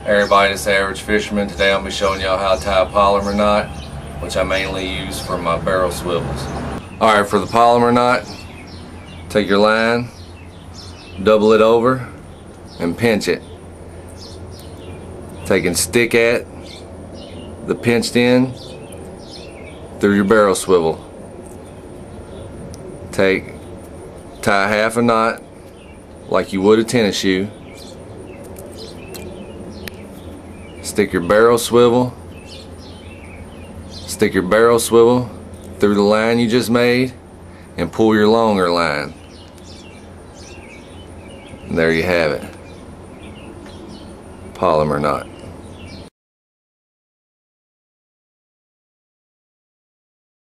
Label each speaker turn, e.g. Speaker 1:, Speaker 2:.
Speaker 1: Everybody, it's the Average Fisherman. Today I'm going to be showing y'all how to tie a Polomar knot, which I mainly use for my barrel swivels. Alright, for the Polomar knot, take your line, double it over, and pinch it. Take and stick at the pinched end through your barrel swivel. Tie half a knot like you would a tennis shoe. Stick your barrel swivel through the line you just made and pull your longer line. And there you have it. Polomar knot.